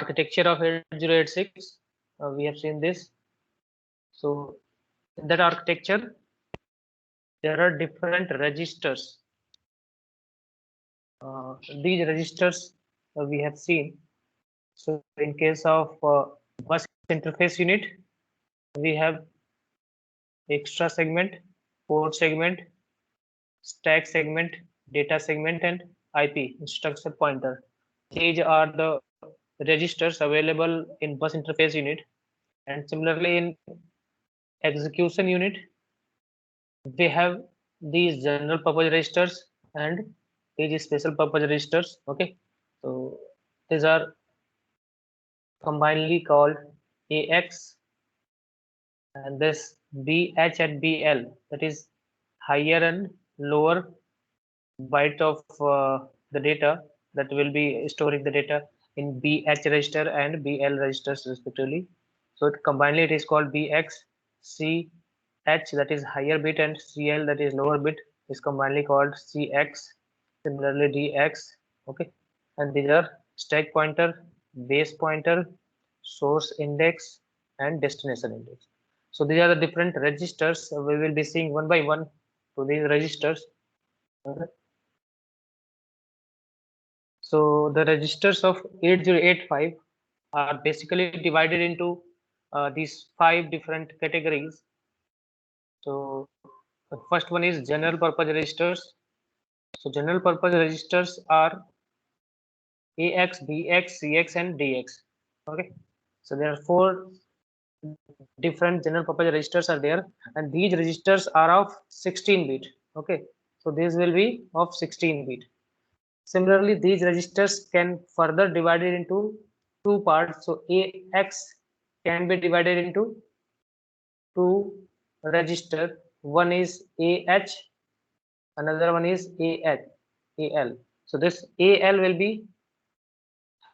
architecture of 8086. We have seen this. So in that architecture, there are different registers. These registers we have seen. So in case of bus interface unit, we have extra segment, port segment, stack segment, data segment, and IP instruction pointer. These are the registers available in bus interface unit. And similarly in execution unit, we have these general purpose registers and these special purpose registers. Okay, so these are combinedly called AX, and this BH and BL, that is higher and lower byte of the data that will be storing the data in BH register and BL registers respectively. So combinedly it is called BX. CH, that is higher bit, and CL, that is lower bit, is combinedly called CX. Similarly DX. Okay, and these are stack pointer, base pointer, source index, and destination index. So these are the different registers. We will be seeing one by one to these registers. Okay. So the registers of 8085 are basically divided into these 5 different categories. So the first one is general purpose registers. So general purpose registers are AX, BX, CX, and DX. Okay. So there are 4 different general purpose registers are there, and these registers are of 16 bit. Okay. So these will be of 16 bit. Similarly, these registers can further divided into 2 parts. So AX can be divided into 2 register. One is AH, another one is AL. So this AL will be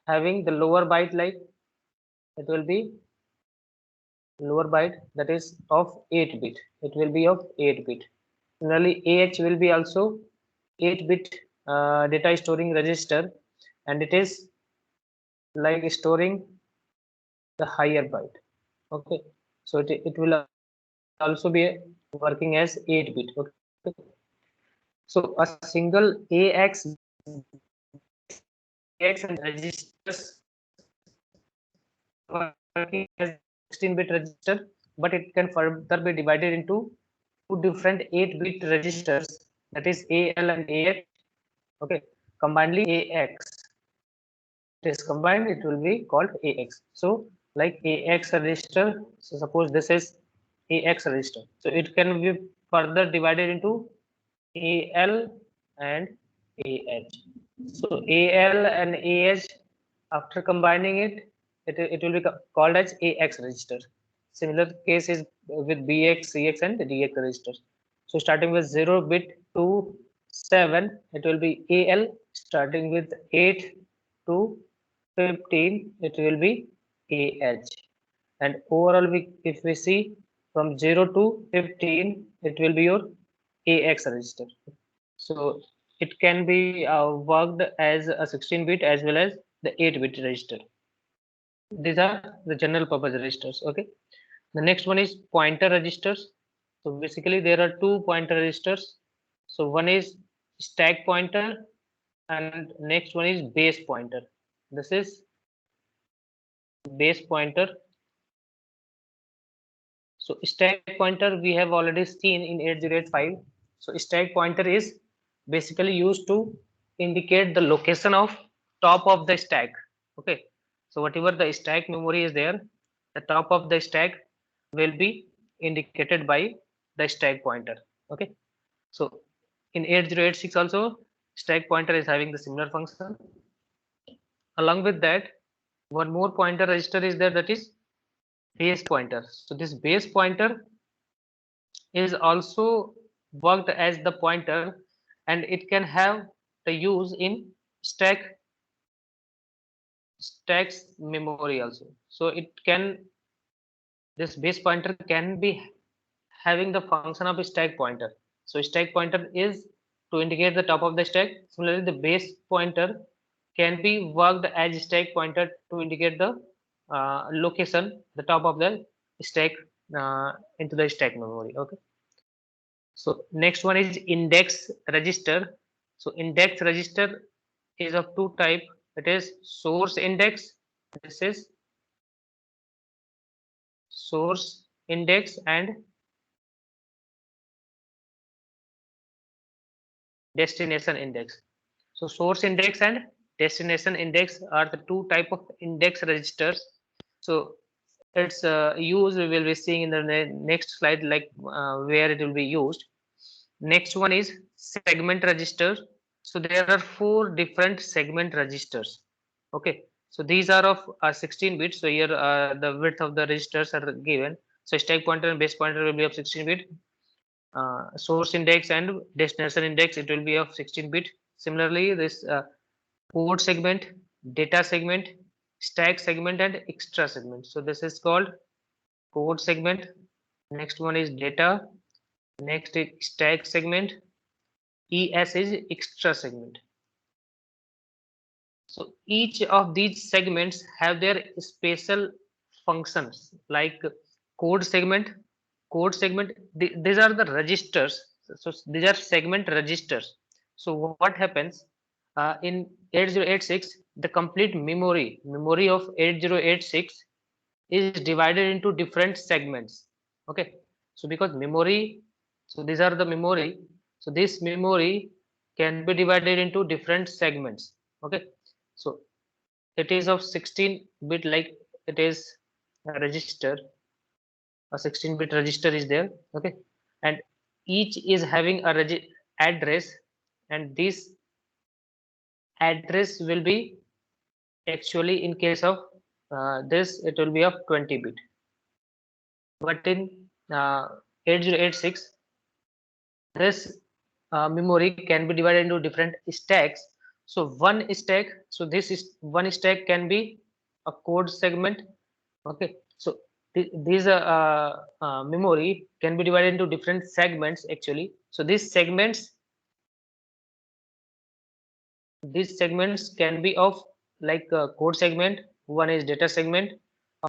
having the lower byte, like it will be lower byte, that is of 8 bit. It will be of 8 bit. Similarly, AH will be also 8 bit data storing register, and it is like storing the higher byte. Okay, so it will also be working as 8 bit. Okay, so a single AX and registers working as 16-bit register, but it can further be divided into 2 different 8-bit registers, that is AL and AH. Okay, combinedly AX. It is combined, it will be called AX. So like AX register, so suppose this is AX register, so it can be further divided into AL and AH. So AL and AH, after combining it will be called as AX register. Similar case is with BX, CX, and DX registers. So starting with 0 bit to 7, it will be AL. Starting with 8 to 15, it will be AH. And overall, if we see from 0 to 15, it will be your AX register. So it can be worked as a 16-bit as well as the 8-bit register. These are the general purpose registers. Okay. The next one is pointer registers. So basically there are 2 pointer registers. So one is stack pointer and next one is base pointer. This is base pointer. So stack pointer we have already seen in 8085. So stack pointer is basically used to indicate the location of top of the stack. Okay. So whatever the stack memory is there, the top of the stack will be indicated by the stack pointer. Okay. So in 8086 also stack pointer is having the similar function. Along with that, one more pointer register is there, that is base pointer. So this base pointer is also worked as the pointer, and it can have the use in stacks memory also. So it can, this base pointer can be having the function of a stack pointer. So stack pointer is to indicate the top of the stack. Similarly, the base pointer can be worked as stack pointer to indicate the location, the top of the stack into the stack memory. Okay. So next one is index register. So index register is of two type. It is source index. This is source index and destination index. So source index and destination index are the two type of index registers. So its use we will be seeing in the next slide, like where it will be used. Next one is segment register. So there are four different segment registers. Okay, so these are of 16 bits. So here the width of the registers are given. So stack pointer and base pointer will be of 16 bit. Source index and destination index, it will be of 16 bit. Similarly, this code segment, data segment, stack segment, and extra segment. So this is called code segment. Next one is data. Next is stack segment. ES is extra segment. So each of these segments have their special functions, like code segment. These are the registers. So these are segment registers. So what happens in 8086, the complete memory of 8086 is divided into different segments. Okay, so because memory, so these are the memory. So this memory can be divided into different segments. Okay, so it is of 16 bit, like it is a register, a 16-bit register is there. Okay, and each is having a address, and this address will be actually, in case of this, it will be of 20 bit, but in 8086 this memory can be divided into different stacks. So one stack, so this is one stack can be a code segment. Okay, so these memory can be divided into different segments actually. So these segments can be of, like code segment, one is data segment,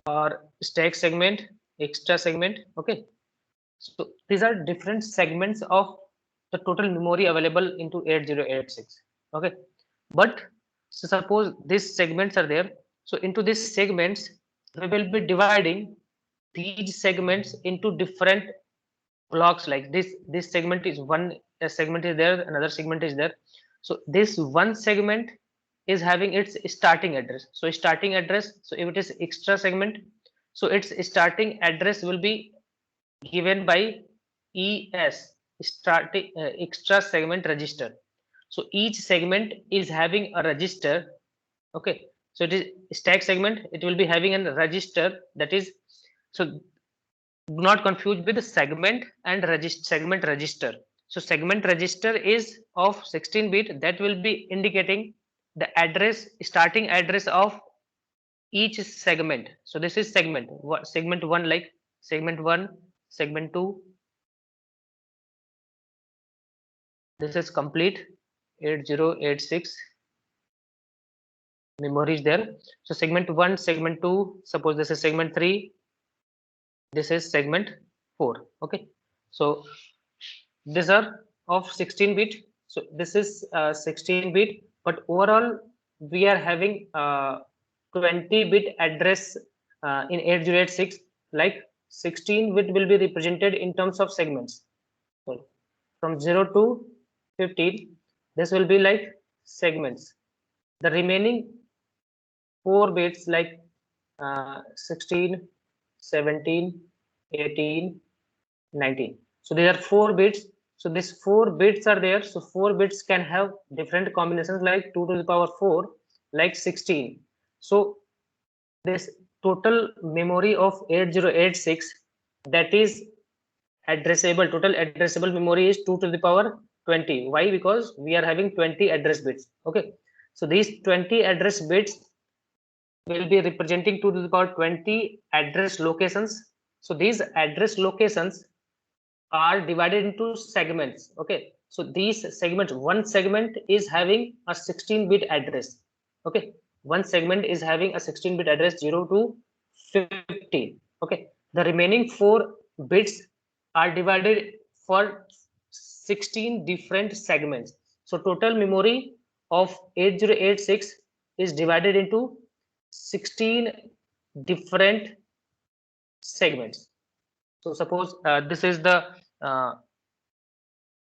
or stack segment, extra segment. Okay, so these are different segments of the total memory available into 8086. Okay, but so suppose these segments are there. So into these segments, we will be dividing these segments into different blocks. Like this segment is one, a segment is there, another segment is there. So this one segment is having its starting address. So starting address, so if it is extra segment, so its starting address will be given by ES, starting extra segment register. So each segment is having a register. Okay, so it is stack segment, it will be having a register, that is, so do not confuse with segment and segment register. So segment register is of 16 bit, that will be indicating the address, starting address of each segment. So this is segment segment 1, like segment 1, segment 2. This is complete 8086 memory is there. So segment 1, segment 2, suppose this is segment 3, this is segment 4. Okay, so these are of 16 bit. So this is 16 bit, but overall we are having 20 bit address in 8086. Like 16 bit will be represented in terms of segments. So from 0 to 15, this will be like segments. The remaining 4 bits, like 16, 17, 18, 19. So there are 4 bits. So these 4 bits are there. So 4 bits can have different combinations, like 2 to the power 4, like 16. So this total memory of 8086, that is addressable, total addressable memory is 2 to the power 20. Why? Because we are having 20 address bits. Okay, so these 20 address bits will be representing 2 to the power 20 address locations. So these address locations are divided into segments. Okay, so these segments, one segment is having a 16 bit address. Okay, one segment is having a 16-bit address 0 to 15. Okay, the remaining 4 bits are divided for 16 different segments. So total memory of 8086 is divided into 16 different segments. So suppose this is the uh,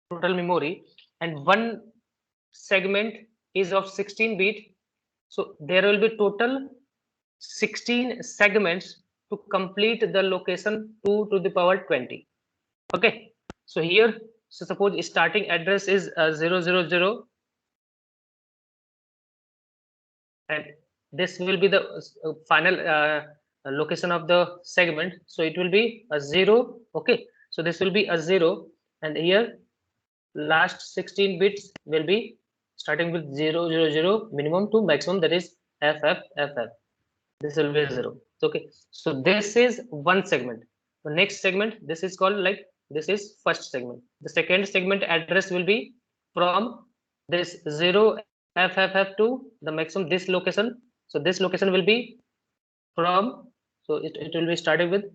total memory, and one segment is of 16 bit. So there will be total 16 segments to complete the location 2 to the power 20. Okay, so here, so suppose starting address is 000, and this will be the final location of the segment. So it will be a 0. Okay, so this will be a 0, and here last 16 bits will be starting with 000 minimum to maximum, that is FFFF. This will be 0. Okay, so this is one segment. The next segment, this is called like, this is first segment. The second segment address will be from this 0FFF to the maximum this location. So this location will be from, so it will be starting with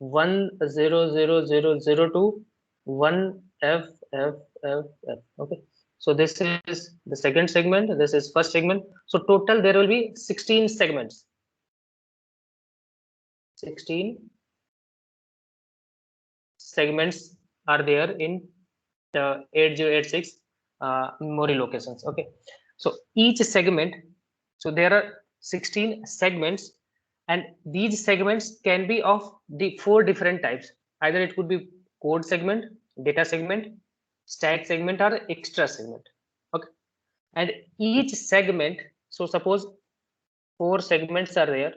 10000 to 1FFFF. Okay, so this is the second segment, this is first segment. So total there will be 16 segments. 16 segments are there in the 8086 memory locations. Okay, so each segment, so there are 16 segments, and these segments can be of the 4 different types. Either it could be code segment, data segment, stack segment, or extra segment. Okay, and each segment, so suppose 4 segments are there.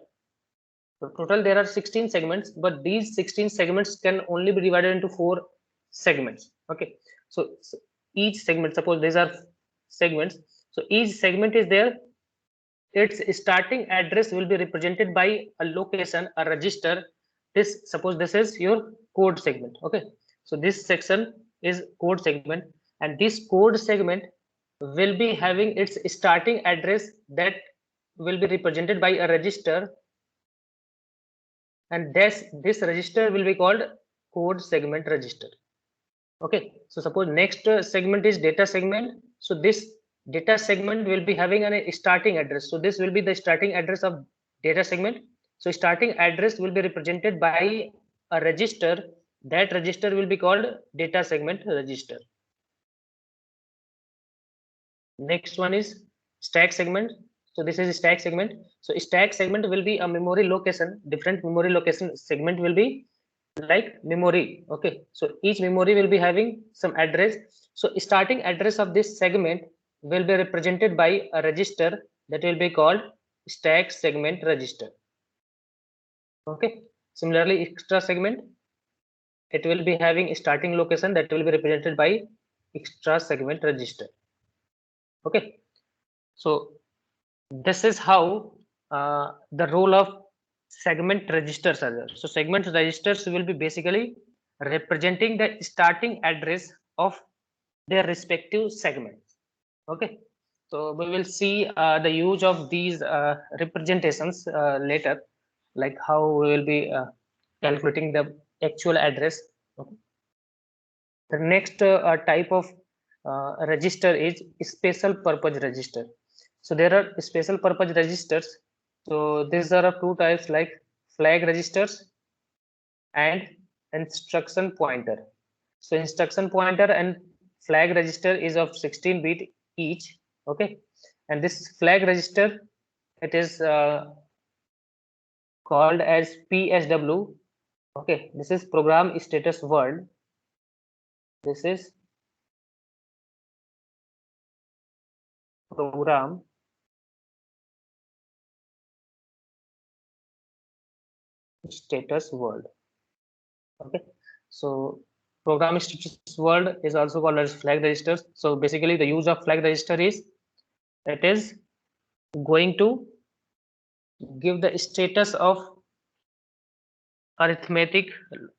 So total there are 16 segments, but these 16 segments can only be divided into 4 segments. Okay, so each segment, suppose these are segments, so each segment is there. Its starting address will be represented by a location, a register. This, suppose this is your code segment. Okay, so this section is code segment, and this code segment will be having its starting address that will be represented by a register, and this register will be called code segment register. Okay, so suppose next segment is data segment. So this data segment will be having a starting address. So this will be the starting address of data segment. So starting address will be represented by a register. That register will be called data segment register. Next one is stack segment. So this is stack segment. So stack segment will be a memory location. Different memory location segment will be like memory. Okay, so each memory will be having some address. So starting address of this segment will be represented by a register that will be called stack segment register. Okay, similarly extra segment, it will be having a starting location that will be represented by extra segment register. Okay, so this is how the role of segment registers are there. So segment registers will be basically representing the starting address of their respective segments. Okay, so we will see the use of these representations later, like how we will be calculating the actual address. Okay. The next type of register is special purpose register. So there are special purpose registers. So these are of 2 types, like flag registers and instruction pointer. So instruction pointer and flag register is of 16 bit each. Okay, and this flag register, it is called as PSW. Okay, this is program status word. This is program status word. Okay, so program status word is also called as flag registers. So basically the use of flag register is, it is going to give the status of arithmetic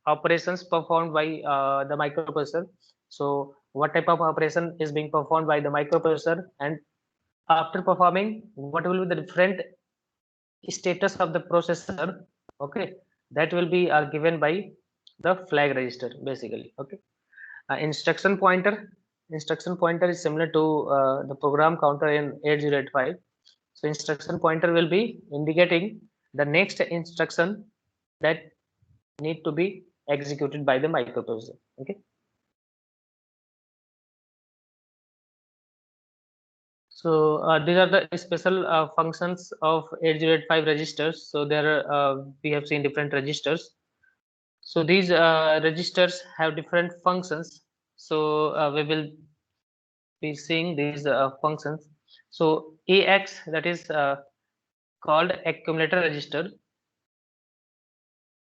operations performed by the microprocessor. So what type of operation is being performed by the microprocessor, and after performing, what will be the different status of the processor, okay, that will be given by the flag register basically. Okay. Instruction pointer is similar to the program counter in 8085. So instruction pointer will be indicating the next instruction that need to be executed by the microprocessor. Okay. So these are the special functions of 8085 registers. So there we have seen different registers. So these registers have different functions. So we will be seeing these functions. So AX, that is called accumulator register.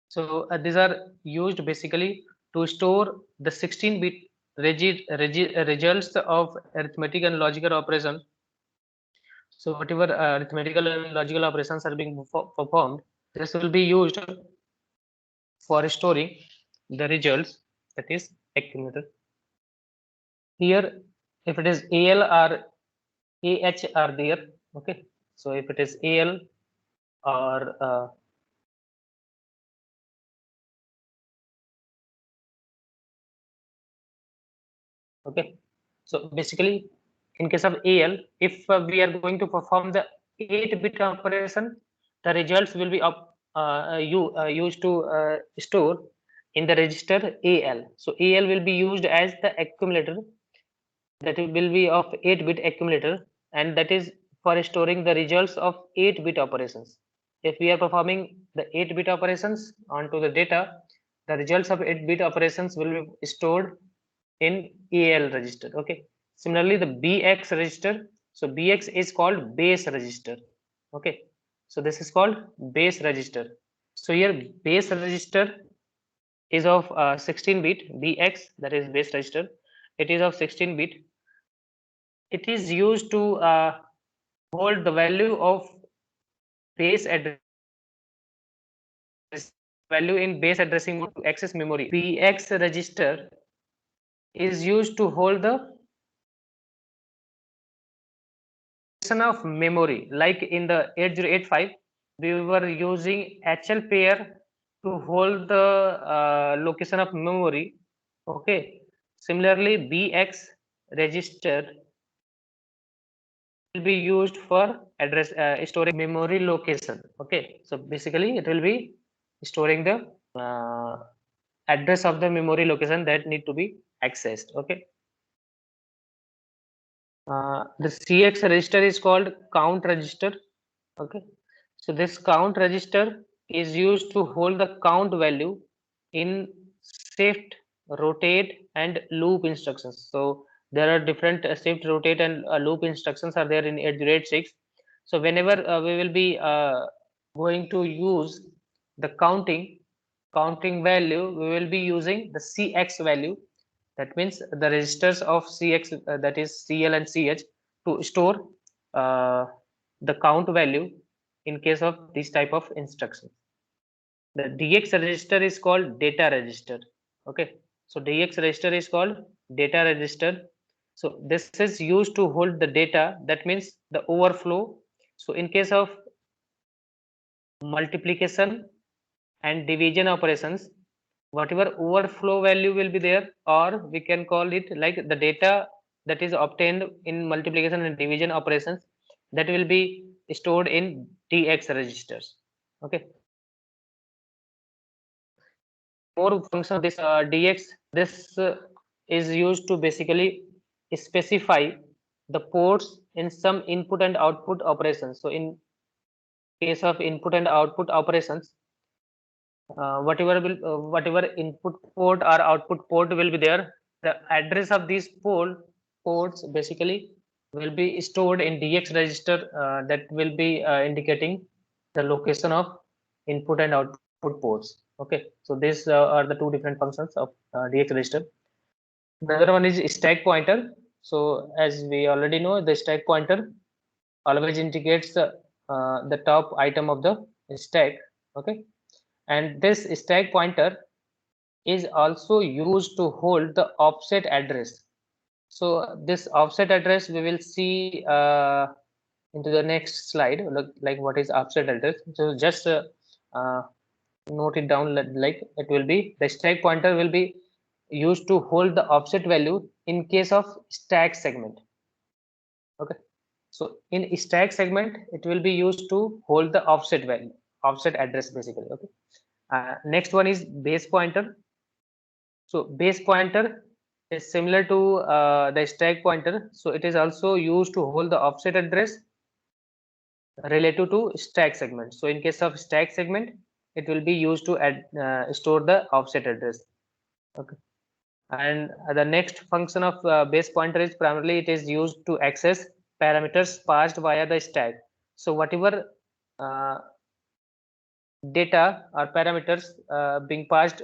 So these are used basically to store the 16-bit results of arithmetic and logical operation. So whatever arithmetical and logical operations are being performed, this will be used for storing the results, that is accumulator. Here, if it is AL or AH are there, okay. So if it is AL or okay. So basically, in case of AL, if we are going to perform the 8-bit operation, the results will be used to store in the register AL. So AL will be used as the accumulator, that will be of 8-bit accumulator, and that is for storing the results of 8-bit operations. If we are performing the 8-bit operations onto the data, the results of 8-bit operations will be stored in AL register. Okay. Similarly, the BX register. So BX is called base register. Okay. So this is called base register. So here base register is of 16-bit. BX, that is base register. It is of 16-bit. It is used to hold the value of base address value in base addressing mode to access memory. BX register is used to hold the of memory. Like in the 8085, we were using HL pair to hold the location of memory. Okay. Similarly, BX register will be used for address storing memory location. Okay. So basically, it will be storing the address of the memory location that need to be accessed. Okay. The CX register is called count register. Okay. So this count register is used to hold the count value in shift, rotate, and loop instructions. So there are different shift, rotate, and loop instructions are there in 8086. So whenever we will be going to use the counting value, we will be using the CX value. That means the registers of CX, that is CL and CH, to store uh, the count value in case of this type of instruction. The DX register is called data register. Okay. So DX register is called data register. So this is used to hold the data. That means the overflow. So in case of multiplication and division operations, whatever overflow value will be there, or we can call it like the data that is obtained in multiplication and division operations, that will be stored in DX registers. Okay. More function of this DX, this is used to basically specify the ports in some input and output operations. So in case of input and output operations, whatever input port or output port will be there, the address of these ports basically will be stored in DX register, that will be indicating the location of input and output ports. Okay. So these are the two different functions of DX register. Another one is stack pointer. So as we already know, the stack pointer always indicates the top item of the stack. Okay. And this stack pointer is also used to hold the offset address. So this offset address we will see into the next slide, look like what is offset address. So just note it down, like it will be the stack pointer will be used to hold the offset value in case of stack segment. Okay, so in stack segment it will be used to hold the offset value, offset address basically. Okay, next one is base pointer. So base pointer is similar to the stack pointer, so it is also used to hold the offset address relative to stack segment. So in case of stack segment, it will be used to store the offset address. Okay, and the next function of base pointer is primarily it is used to access parameters passed via the stack. So whatever uh, data or parameters being passed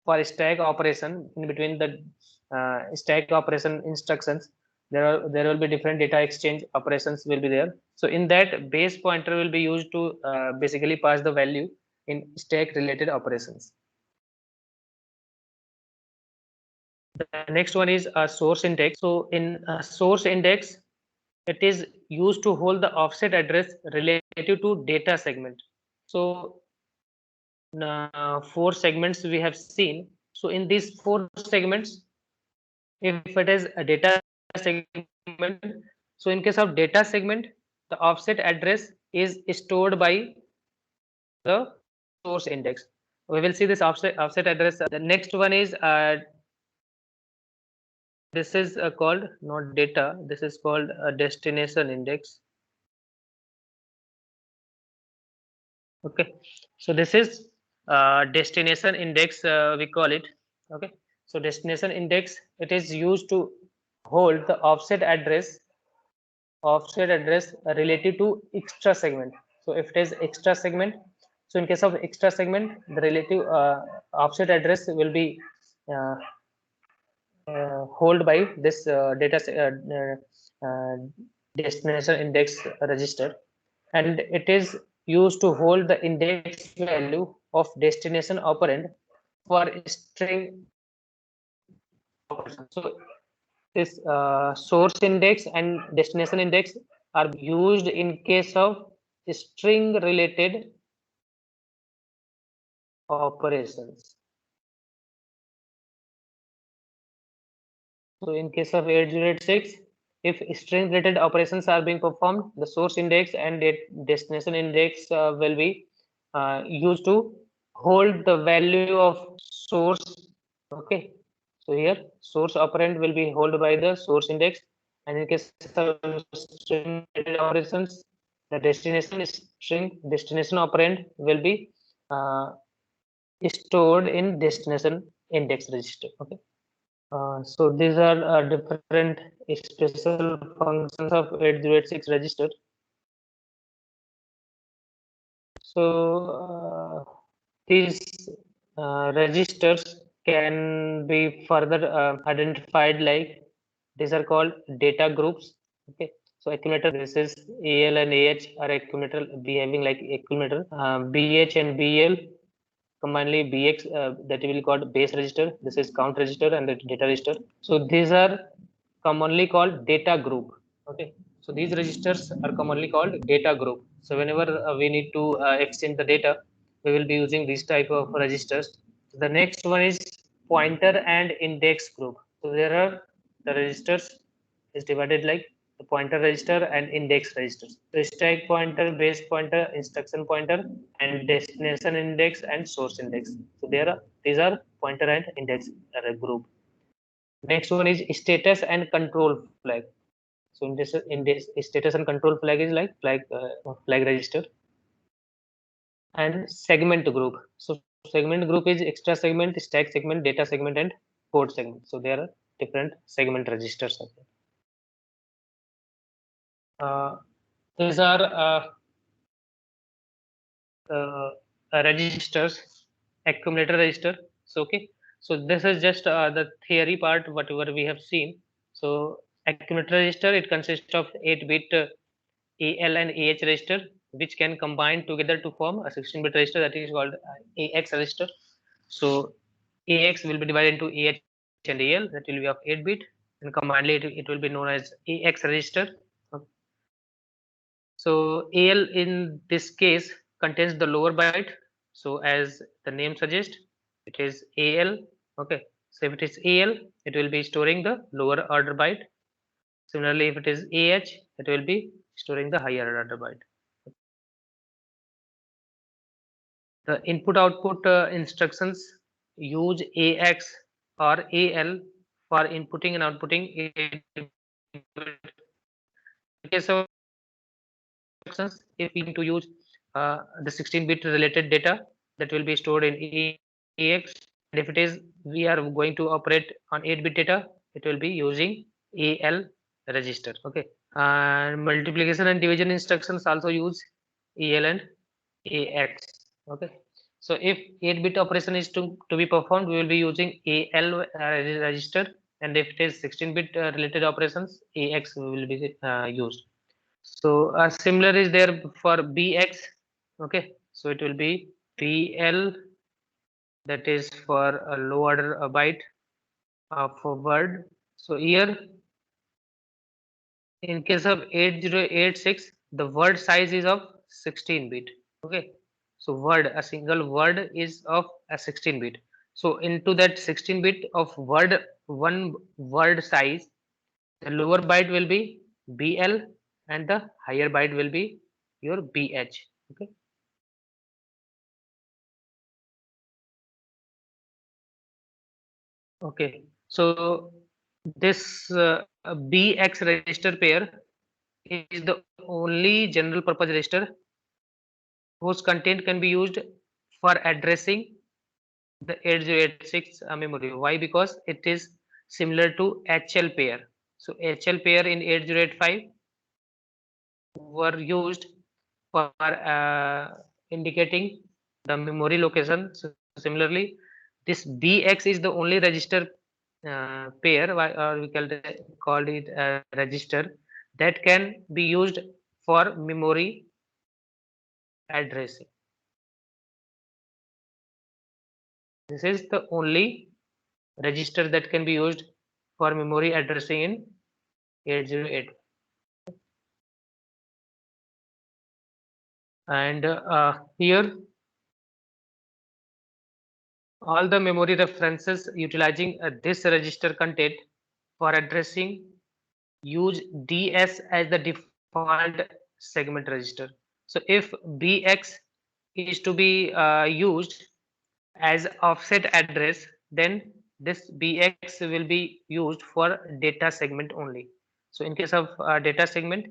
for stack operation in between the stack operation instructions, there will be different data exchange operations will be there. So in that, base pointer will be used to basically pass the value in stack related operations. The next one is a source index. So in a source index, it is used to hold the offset address relative to data segment. So 4 segments we have seen. So in these 4 segments, if it is a data segment, so in case of data segment, the offset address is stored by the source index. We will see this offset address. The next one is this is called not data. This is called a destination index. Okay, so this is destination index, we call it. Okay, so destination index, it is used to hold the offset address related to extra segment. So if it is extra segment, so in case of extra segment, the relative offset address will be uh, hold by this destination index register, and it is used to hold the index value of destination operand for string operation. So this source index and destination index are used in case of string related operations. So in case of 8086, if string related operations are being performed, the source index and destination index will be used to hold the value of source. Okay, so here source operand will be held by the source index, and in case of string related operations, the destination operand will be stored in destination index register. Okay. So these are different special functions of 8086 register. So these registers can be further identified like these are called data groups. Okay. So accumulator, this is AL and AH are accumulator behaving like accumulator. BH and BL commonly BX that will be called base register. This is count register and the data register. So these are commonly called data group. Okay, so these registers are commonly called data group. So whenever we need to exchange the data, we will be using this type of registers. The next one is pointer and index group. So there are the registers is divided like the pointer register and index registers. So stack pointer, base pointer, instruction pointer, and destination index and source index. So there are these are pointer and index group. Next one is status and control flag. So in this status and control flag is like flag register and segment group. So segment group is extra segment, stack segment, data segment, and code segment. So there are different segment registers. These are registers, accumulator register. So okay, so this is just the theory part whatever we have seen. So accumulator register, it consists of 8-bit AL and AH register which can combine together to form a 16-bit register that is called AX register. So AX will be divided into AH and AL, that will be of 8-bit, and combinedly it will be known as AX register. So AL in this case contains the lower byte. So as the name suggests, it is AL. Okay. So if it is AL, it will be storing the lower order byte. Similarly, if it is AH, it will be storing the higher order byte. The input output instructions use AX or AL for inputting and outputting. In case of instructions, if we need to use the 16-bit related data, that will be stored in AX. And if it is we are going to operate on 8-bit data, it will be using AL register. Okay. And multiplication and division instructions also use AL and AX. Okay. So if 8-bit operation is to be performed, we will be using AL register, and if it is 16-bit related operations, AX will be used. So similar is there for BX. Okay. So it will be BL, that is for a low order byte of a word. So here in case of 8086, the word size is of 16-bit. Okay. So word, a single word is of a 16-bit. So into that 16-bit of word, one word size, the lower byte will be BL and the higher byte will be your BH. Okay. Okay. So this BX register pair is the only general purpose register whose content can be used for addressing the 8086 memory. Why? Because it is similar to HL pair. So HL pair in 8085 were used for indicating the memory location. So similarly, this BX is the only register pair, or we called it a register, that can be used for memory addressing. This is the only register that can be used for memory addressing in 808. And here all the memory references utilizing this register content for addressing use DS as the default segment register. So if BX is to be used as offset address, then this BX will be used for data segment only. So in case of data segment,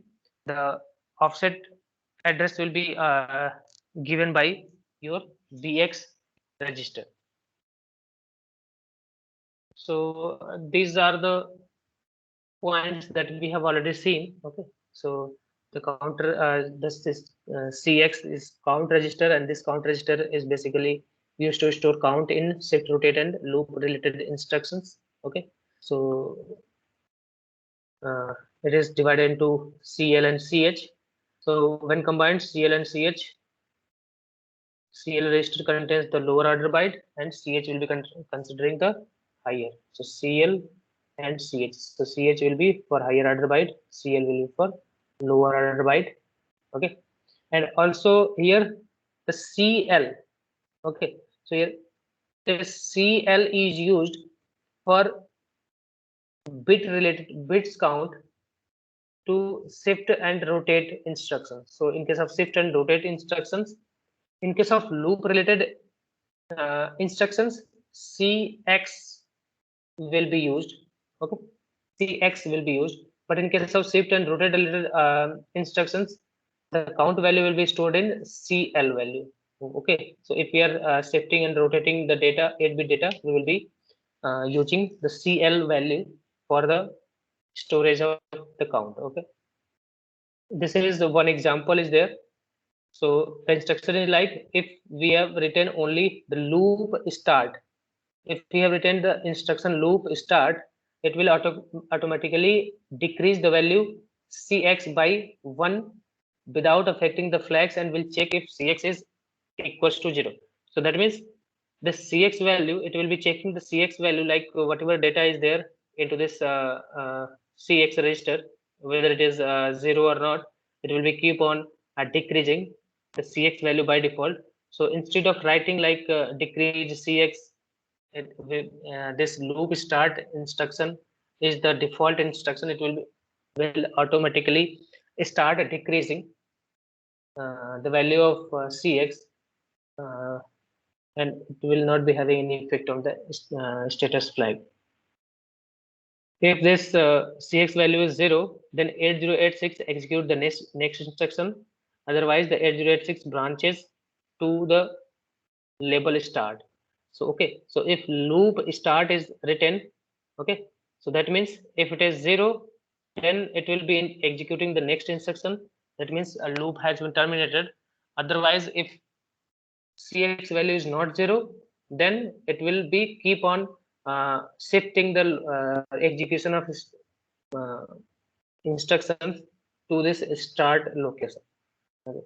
the offset address will be given by your BX register. So these are the points that we have already seen. Okay. So the counter, this CX is count register, and this count register is basically used to store count in shift, rotate, and loop related instructions. Okay. So it is divided into CL and CH. So when combined, CL and CH, CL register contains the lower order byte, and CH will be considering the higher. So CL and CH. So CH will be for higher order byte, CL will be for lower order byte. Okay. And also here the CL. Okay. So here the CL is used for bit related bits count to shift and rotate instructions. So in case of shift and rotate instructions, in case of loop related instructions, CX will be used. Okay. CX will be used. But in case of shift and rotate related instructions, the count value will be stored in CL value. Okay. So if we are shifting and rotating the data, 8-bit data, we will be using the CL value for the storage of the count. Okay. This is the one example is there. So the instruction is like, if we have written only the loop start, if we have written the instruction loop start, it will automatically decrease the value CX by 1 without affecting the flags, and will check if CX is equals to 0. So that means the CX value, it will be checking the CX value, like whatever data is there into this CX register, whether it is 0 or not. it will be keep on decreasing the cx value by default. So instead of writing like decrease cx, this loop start instruction is the default instruction. It will automatically start decreasing the value of cx, uh, and it will not be having any effect on the status flag. If this cx value is 0, then 8086 execute the next instruction. Otherwise, the 8086 branches to the label start. So okay, so if loop start is written, okay, so that means if it is 0, then it will be executing the next instruction. That means a loop has been terminated. Otherwise, if cx value is not 0, then it will be keep on shifting the execution of uh, instructions to this start location. Okay.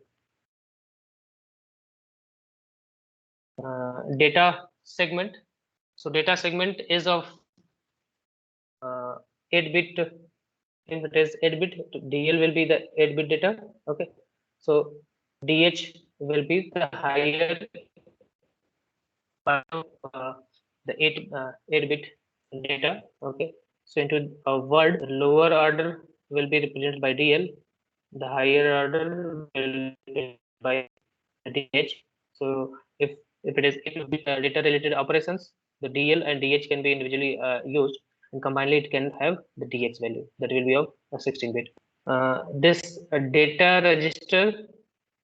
Data segment. So data segment is of 8-bit. If it is 8-bit, DL will be the 8-bit data. Okay, so DH will be the higher part of the 8-bit data. Okay, so into a word, the lower order will be represented by DL, the higher order will be by DH. So if it is 8-bit data related operations, the DL and DH can be individually used, and combinedly it can have the DX value that will be of 16-bit. This data register,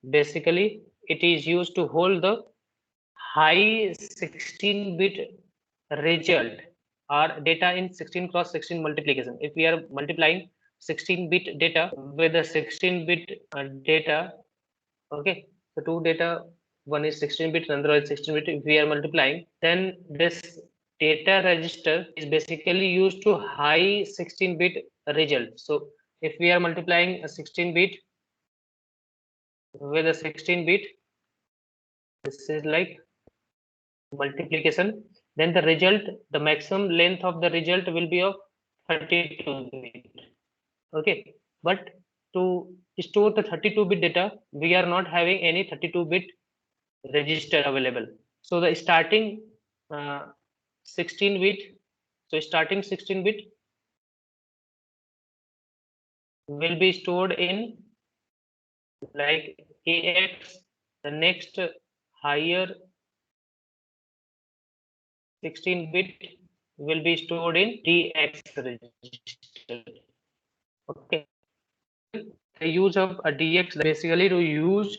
basically it is used to hold the high 16-bit result or data in 16 cross 16 multiplication. If we are multiplying 16-bit data with a 16-bit data, okay, so two data, one is 16-bit, another is 16-bit. If we are multiplying, then this data register is basically used to high 16-bit result. So if we are multiplying a 16-bit with a 16-bit, this is like multiplication, then the result, the maximum length of the result will be of 32-bit. Okay, but to store the 32-bit data, we are not having any 32-bit register available. So the starting 16-bit, so starting 16-bit will be stored in like AX, the next higher 16-bit will be stored in DX register. Okay, the use of a DX basically to use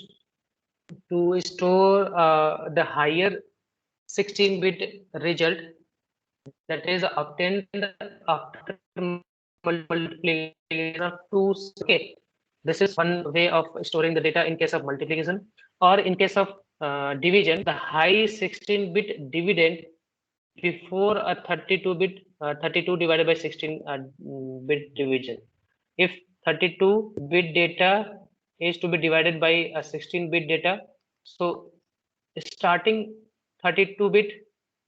to store the higher 16-bit result that is obtained after multiplication of two. Okay, this is one way of storing the data in case of multiplication, or in case of division, the high 16-bit dividend before a 32-bit 32 divided by 16-bit division. If 32-bit data is to be divided by a 16-bit data, so starting 32-bit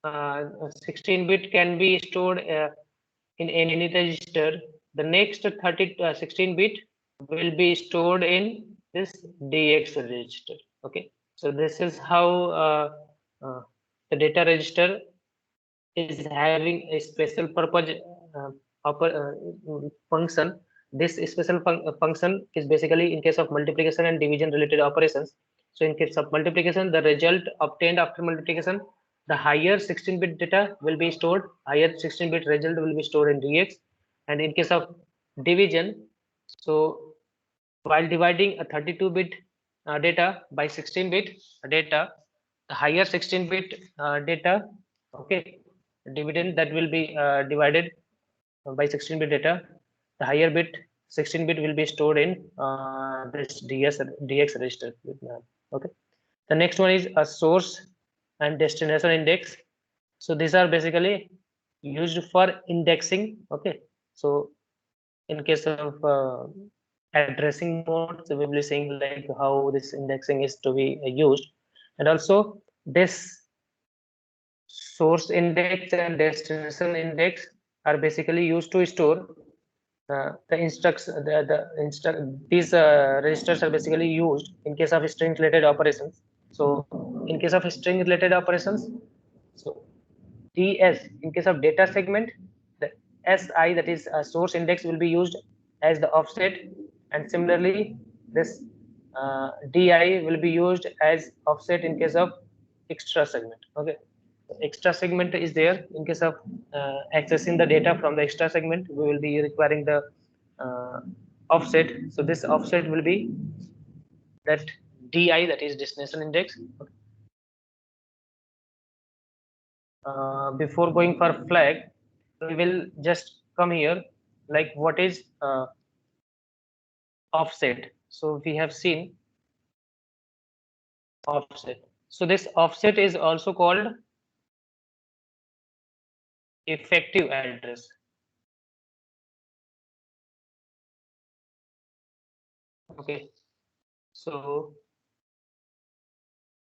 16-bit can be stored in any register. The next 16-bit will be stored in this DX register. Okay, so this is how the data register is having a special purpose function. This special function is basically in case of multiplication and division related operations. So in case of multiplication, the result obtained after multiplication, the higher 16-bit data will be stored, higher 16-bit result will be stored in DX. And in case of division, so while dividing a 32-bit data by 16-bit data, the higher 16-bit data, okay, dividend that will be divided by 16-bit data, the higher bit 16-bit will be stored in this DX register. Okay, the next one is a source and destination index. So these are basically used for indexing. Okay, so in case of addressing mode, so we will be saying like how this indexing is to be used, and also this source index and destination index are basically used to store these registers are basically used in case of string related operations. So in case of string related operations, so DS in case of data segment, the SI, that is source index, will be used as the offset, and similarly this DI will be used as offset in case of extra segment. Okay, extra segment is there in case of accessing the data from the extra segment. We will be requiring the uh, offset. So this offset will be that DI, that is destination index. Before going for flag, we will just come here, like what is offset. So we have seen offset. So this offset is also called effective address. Okay, so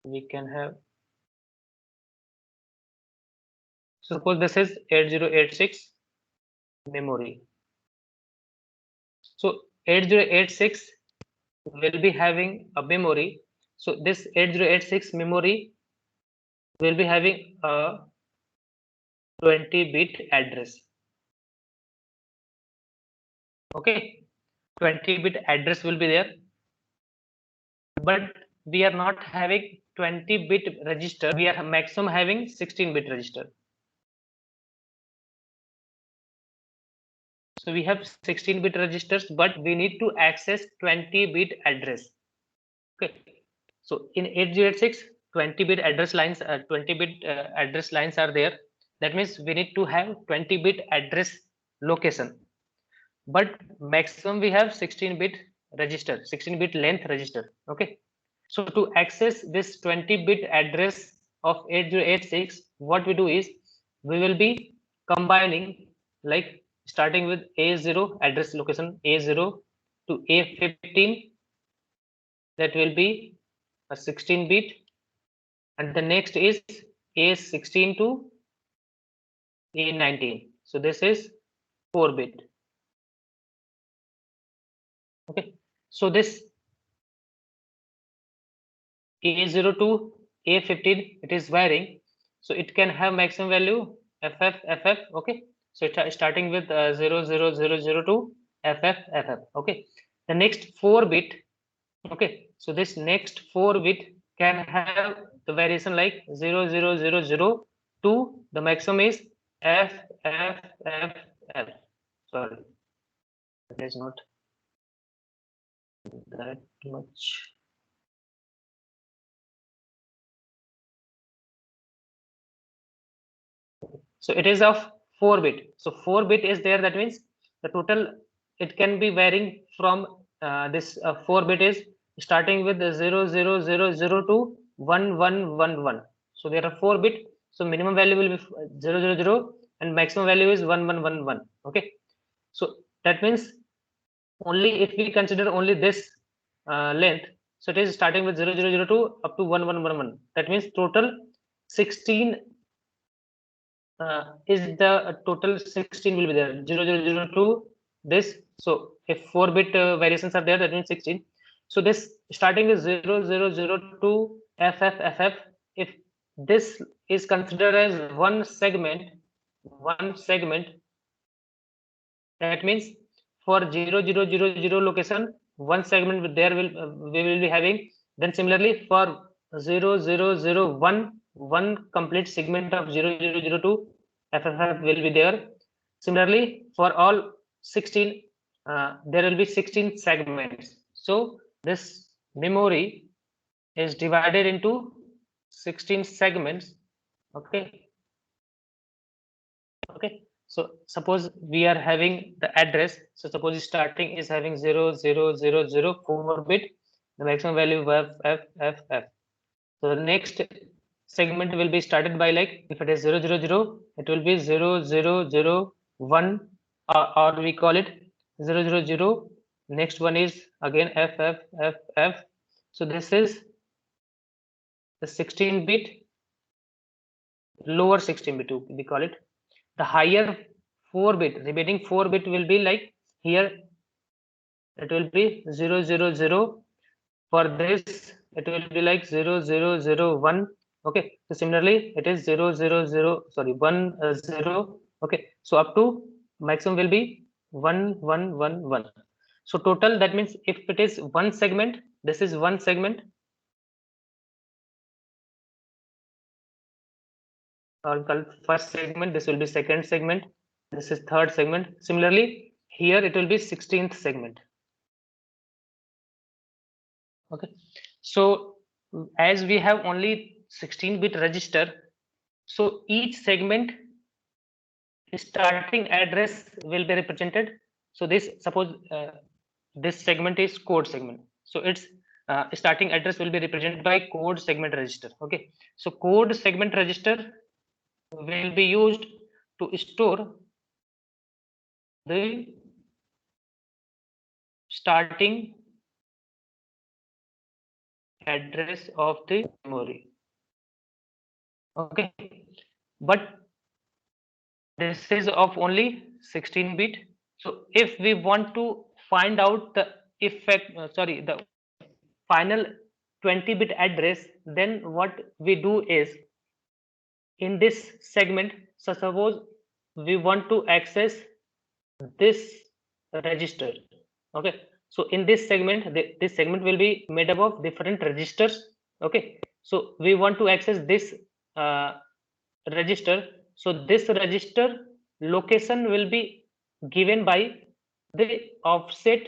we can have, suppose this is 8086 memory. So 8086 will be having a memory. So this 8086 memory will be having a 20-bit address. Okay, 20-bit address will be there, but we are not having 20-bit register. We are maximum having 16-bit register. So we have 16-bit registers, but we need to access 20-bit address. Okay, so in 8086, 20-bit address lines, 20-bit address lines are there. That means we need to have 20-bit address location, but maximum we have 16-bit register, 16-bit length register. Okay, so to access this 20-bit address of 8086, what we do is we will be combining, like starting with A0 address location A0 to A15, that will be a 16-bit, and the next is A16 to A19. So this is 4-bit. Okay, so this A0 to A15, it is varying, so it can have maximum value FF. Okay, so it's starting with 00002 to FF. Okay, the next 4-bit. Okay, so this next 4-bit can have the variation like 00002. The maximum is F. Sorry, it is not that much. So it is of 4-bit. So 4-bit is there. That means the total, it can be varying from this 4-bit is starting with 00002 to 1111. So there are 4-bit. So minimum value will be 000 and maximum value is 1111. Okay. So that means only if we consider only this length, so it is starting with 0002 up to 1111. That means total 16 is the total 16 will be there. 0002 this. So if 4-bit variations are there, that means 16. So this starting with 0002 FF. If this is considered as one segment, that means for 0000 location, one segment there will we will be having. Then similarly for 0001, one complete segment of 0002 FFF will be there. Similarly for all 16, there will be 16 segments. So this memory is divided into 16 segments. Okay. Okay, so suppose we are having the address. So suppose starting is having 00004-bit, the maximum value of FFF. So the next segment will be started by, like if it is 000, it will be 0001, or we call it 000. Next one is again FFF. So this is the 16-bit, lower 16-bit we call it. The higher 4-bit, remaining 4-bit will be like here it will be 000. For this it will be like 0001. Okay, so similarly it is 10. Okay, so up to maximum will be 1111. So total, that means if it is one segment, this is one segment, or called first segment, this will be second segment, this is third segment. Similarly here it will be 16th segment. Okay, so as we have only 16-bit register, so each segment starting address will be represented. So this, suppose this segment is code segment, so its starting address will be represented by code segment register. Okay, so code segment register will be used to store the starting address of the memory. Okay, but this is of only 16-bit. So if we want to find out the the final 20-bit address, then what we do is, in this segment, so suppose we want to access this register. Okay, so in this segment, this segment will be made up of different registers. Okay, so we want to access this register. So this register location will be given by the offset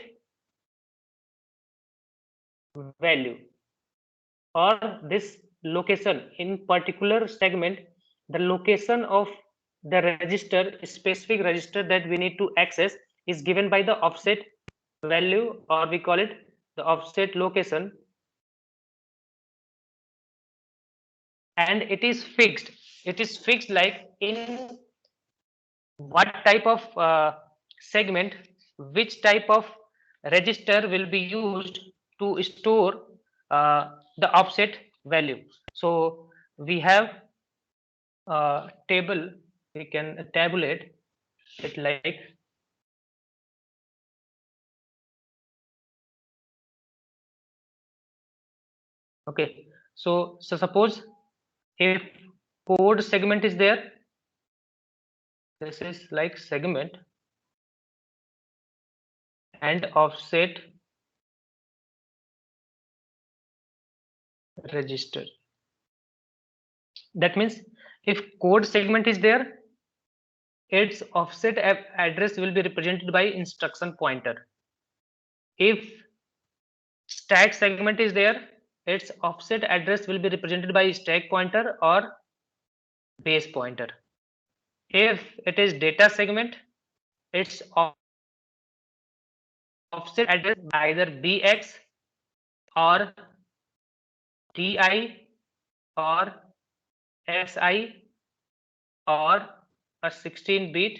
value, or this location in particular segment, the location of the register, specific register that we need to access, is given by the offset value, or we call it the offset location, and it is fixed like in what type of segment, which type of register will be used to store the offset value. So we have a table, we can tabulate it like, okay, so suppose if code segment is there, this is like segment and offset register. That means if code segment is there, its offset address will be represented by instruction pointer. If stack segment is there, its offset address will be represented by stack pointer or base pointer. If it is data segment, its offset address either bx or di or xi or a 16-bit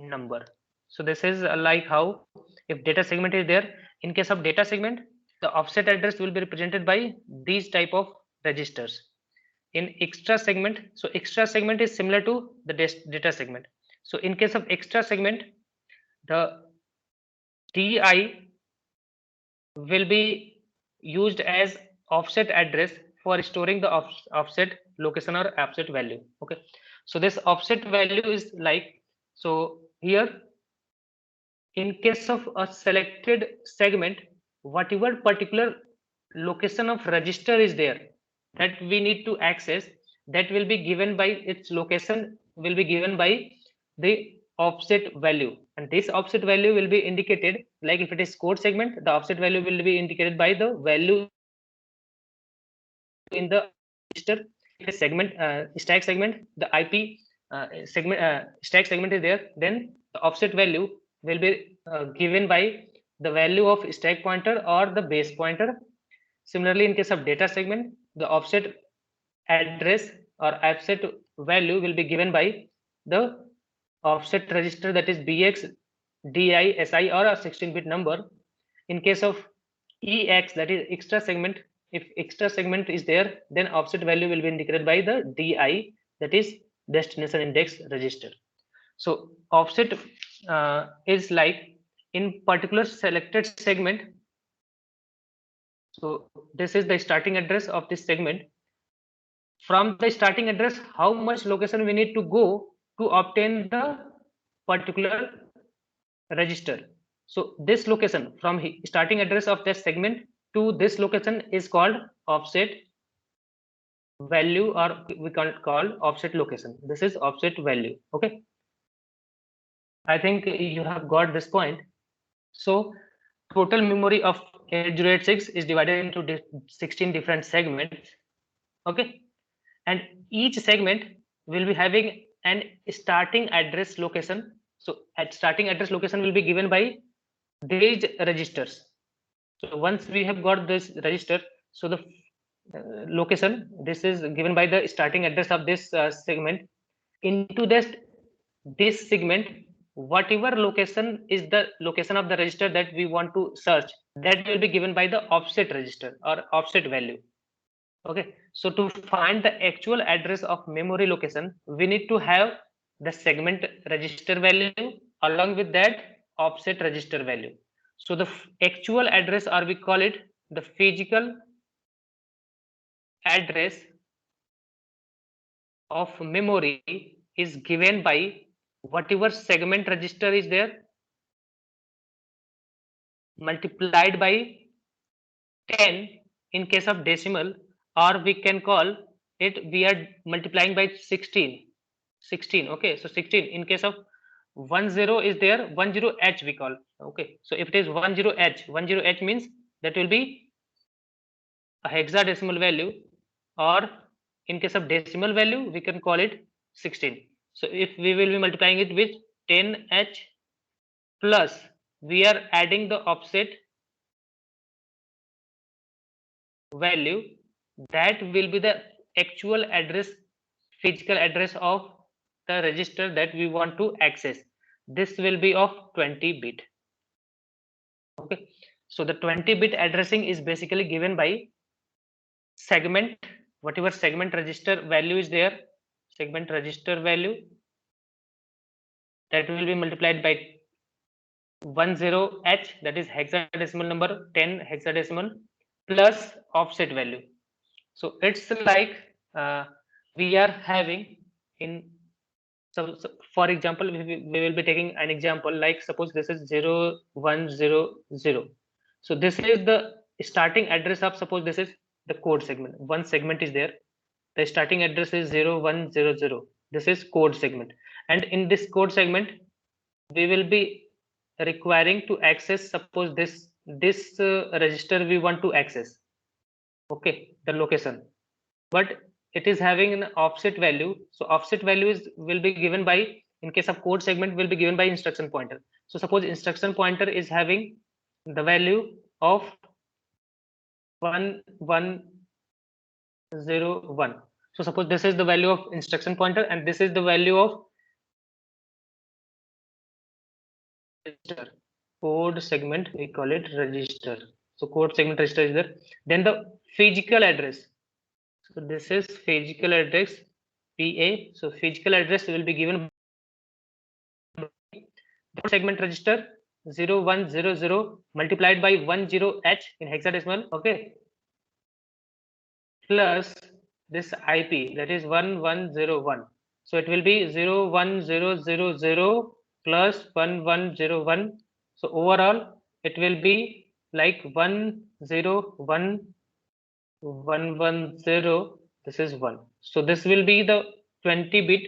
number. So this is like how, if data segment is there, in case of data segment, the offset address will be represented by these type of registers. In extra segment, so extra segment is similar to the data segment. So in case of extra segment, the di will be used as offset address for storing the offset location or offset value. Okay, so this offset value is like, so here in case of a selected segment, whatever particular location of register is there that we need to access, that will be given by, its location will be given by the offset value, and this offset value will be indicated, like if it is code segment, the offset value will be indicated by the value in the register. If a segment stack segment, the IP segment stack segment is there, then the offset value will be given by the value of stack pointer or the base pointer. Similarly, in case of data segment, the offset address or offset value will be given by the offset register, that is bx, di, si, or a 16-bit number. In case of ex, that is extra segment, if extra segment is there, then offset value will be indicated by the di, that is destination index register. So offset is like in particular selected segment. So this is the starting address of this segment. From the starting address, how much location we need to go to obtain the particular register. So this location from starting address of that segment to this location is called offset value, or we can call offset location. This is offset value. Okay, I think you have got this point. So total memory of 8086 is divided into 16 different segments. Okay, and each segment will be having an starting address location. So at starting address location will be given by these registers. So once we have got this register, so the location, this is given by the starting address of this segment. Into this segment, whatever location is the location of the register that we want to search, that will be given by the offset register or offset value. Okay, so to find the actual address of memory location, we need to have the segment register value along with that offset register value. So the actual address, or we call it the physical address of memory, is given by whatever segment register is there multiplied by 10 in case of decimal, or we can call it, we are multiplying by 16. Okay, so 16 in case of 10 is there, 10h we call. Okay, so if it is 10h means that will be a hexadecimal value, or in case of decimal value we can call it 16. So if we will be multiplying it with 10h plus we are adding the offset value, that will be the actual address, physical address of the register that we want to access. This will be of 20 bit. Okay, so the 20 bit addressing is basically given by segment, whatever segment register value is there, segment register value, that will be multiplied by 10h, that is hexadecimal number, 10 hexadecimal plus offset value. So it's like we are having in, so for example, we will be taking an example like suppose this is 0100. So this is the starting address of, suppose this is the code segment, one segment is there, the starting address is 0100. This is code segment, and in this code segment we will be requiring to access, suppose this register we want to access. Okay, the location, but it is having an offset value. So offset value is will be given by, in case of code segment, will be given by instruction pointer. So suppose instruction pointer is having the value of 1101. So suppose this is the value of instruction pointer and this is the value of register. Code segment, we call it register. So code segment register is there. Then the physical address. So this is physical address, PA. So physical address will be given by segment register 0100 multiplied by 10h in hexadecimal. Okay, plus this IP, that is 1101. So it will be 01000 plus 1101. So overall it will be like 101110. This is 1. So this will be the 20 bit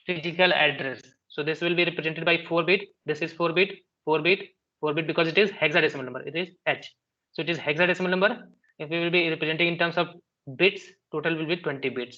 physical address. So this will be represented by 4 bit. This is 4 bit, 4 bit, 4 bit, because it is hexadecimal number. It is H. So it is hexadecimal number. If we will be representing in terms of bits, total will be 20 bits.